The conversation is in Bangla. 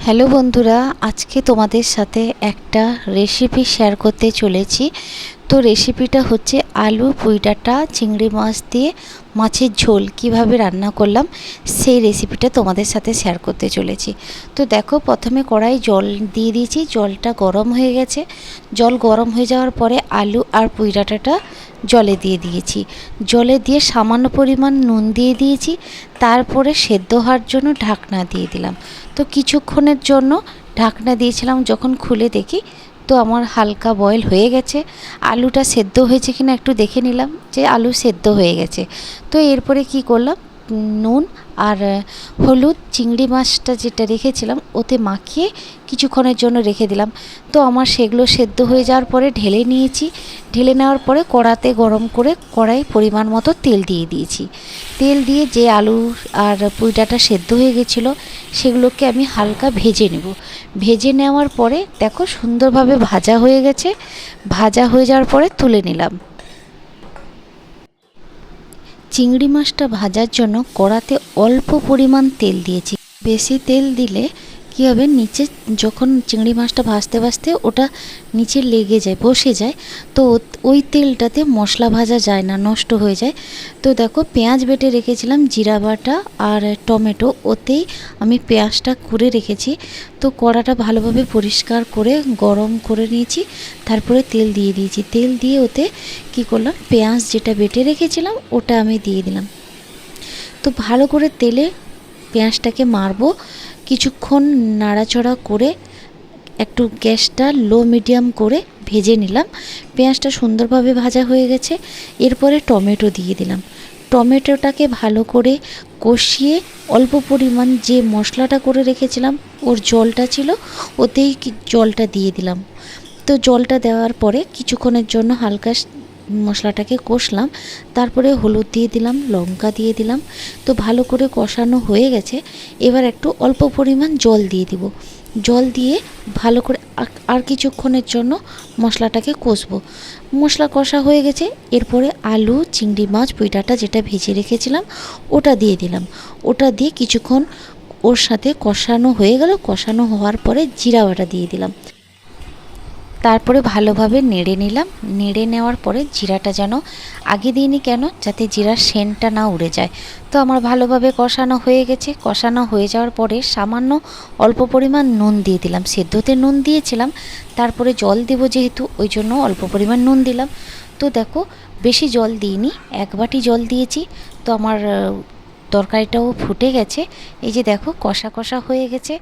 হ্যালো বন্ধুরা, আজকে তোমাদের সাথে একটা রেসিপি শেয়ার করতে চলেছি। তো রেসিপিটা হচ্ছে আলু পুঁই ডাঁটা চিংড়ি মাছ দিয়ে মাছের ঝোল কিভাবে রান্না করলাম সেই রেসিপিটা তোমাদের সাথে শেয়ার করতে চলেছি। তো দেখো, প্রথমে কড়াই জল দিয়ে দিয়েছি, জলটা গরম হয়ে গেছে। জল গরম হয়ে যাওয়ার পরে আলু আর পুঁই ডাঁটাটা জলে দিয়ে দিয়েছি। জলে দিয়ে সামান্য পরিমাণ নুন দিয়ে দিয়েছি। তারপরে সেদ্ধ হওয়ার জন্য ঢাকনা দিয়ে দিলাম। তো কিছুক্ষণের জন্য ঢাকনা দিয়েছিলাম, যখন খুলে দেখি তো আমার হালকা বয়েল হয়ে গেছে। আলুটা সেদ্ধ হয়েছে কিনা একটু দেখে নিলাম যে আলু সেদ্ধ হয়ে গেছে। তো এরপরে কি করলাম, নুন আর হলুদ চিংড়ি মাছটা যেটা রেখেছিলাম ওতে মাখিয়ে কিছুক্ষণের জন্য রেখে দিলাম। তো আমার সেগুলো সেদ্ধ হয়ে যাওয়ার পরে ঢেলে নিয়েছি। ঢেলে নেওয়ার পরে কড়াতে গরম করে কড়াই পরিমাণ মতো তেল দিয়ে দিয়েছি। তেল দিয়ে যে আলু আর পুঁই ডাঁটা সেদ্ধ হয়ে গেছিলো সেগুলোকে আমি হালকা ভেজে নেব। ভেজে নেওয়ার পরে দেখো সুন্দরভাবে ভাজা হয়ে গেছে। ভাজা হয়ে যাওয়ার পরে তুলে নিলাম। চিংড়ি মাছটা ভাজার জন্য কড়াতে অল্প পরিমাণ তেল দিয়েছি। বেশি তেল দিলে কী হবে, নিচে যখন চিংড়ি মাছটা ভাজতে ভাজতে ওটা নিচে লেগে যায়, বসে যায়। তো ওই তেলটাতে মশলা ভাজা যায় না, নষ্ট হয়ে যায়। তো দেখো, পেঁয়াজ বেটে রেখেছিলাম, জিরা বাটা আর টমেটো, ওতেই আমি পেঁয়াজটা করে রেখেছি। তো কড়াটা ভালোভাবে পরিষ্কার করে গরম করে নিয়েছি। তারপরে তেল দিয়ে দিয়েছি। তেল দিয়ে ওতে কি করলাম, পেঁয়াজ যেটা বেটে রেখেছিলাম ওটা আমি দিয়ে দিলাম। তো ভালো করে তেলে পেঁয়াজটাকে মারবো। কিছুক্ষণ নাড়াচড়া করে একটু গ্যাসটা লো মিডিয়াম করে ভেজে নিলাম। পেঁয়াজটা সুন্দরভাবে ভাজা হয়ে গেছে। এরপরে টমেটো দিয়ে দিলাম। টমেটোটাকে ভালো করে কষিয়ে অল্প পরিমাণ যে মশলাটা করে রেখেছিলাম ওর জলটা ছিল ওতেই জলটা দিয়ে দিলাম। তো জলটা দেওয়ার পরে কিছুক্ষণের জন্য হালকা মশলাটাকে কষলাম। তারপরে হলুদ দিয়ে দিলাম, লঙ্কা দিয়ে দিলাম। তো ভালো করে কষানো হয়ে গেছে। এবার একটু অল্প পরিমাণ জল দিয়ে দিব। জল দিয়ে ভালো করে আর কিছুক্ষণের জন্য মশলাটাকে কষবো। মশলা কষা হয়ে গেছে। এরপরে আলু চিংড়ি মাছ পুঁই ডাঁটা যেটা ভেজে রেখেছিলাম ওটা দিয়ে দিলাম। ওটা দিয়ে কিছুক্ষণ ওর সাথে কষানো হয়ে গেল। কষানো হওয়ার পরে জিরা বাটা দিয়ে দিলাম। তারপরে ভালোভাবে নেড়ে নিলাম। নেড়ে নেওয়ার পরে জিরাটা যেন আগে দিইনি কেন, যাতে জিরার সেন্টটা না উড়ে যায়। তো আমার ভালোভাবে কষানো হয়ে গেছে। কষানো হয়ে যাওয়ার পরে সামান্য অল্প পরিমাণ নুন দিয়ে দিলাম। সেদ্ধতে নুন দিয়েছিলাম, তারপরে জল দেবো যেহেতু, ওই জন্য অল্প পরিমাণ নুন দিলাম। তো দেখো, বেশি জল দিইনি, 1 বাটি জল দিয়েছি। তো আমার তরকারিটাও ফুটে গেছে। এই যে দেখো, কষা কষা হয়ে গেছে।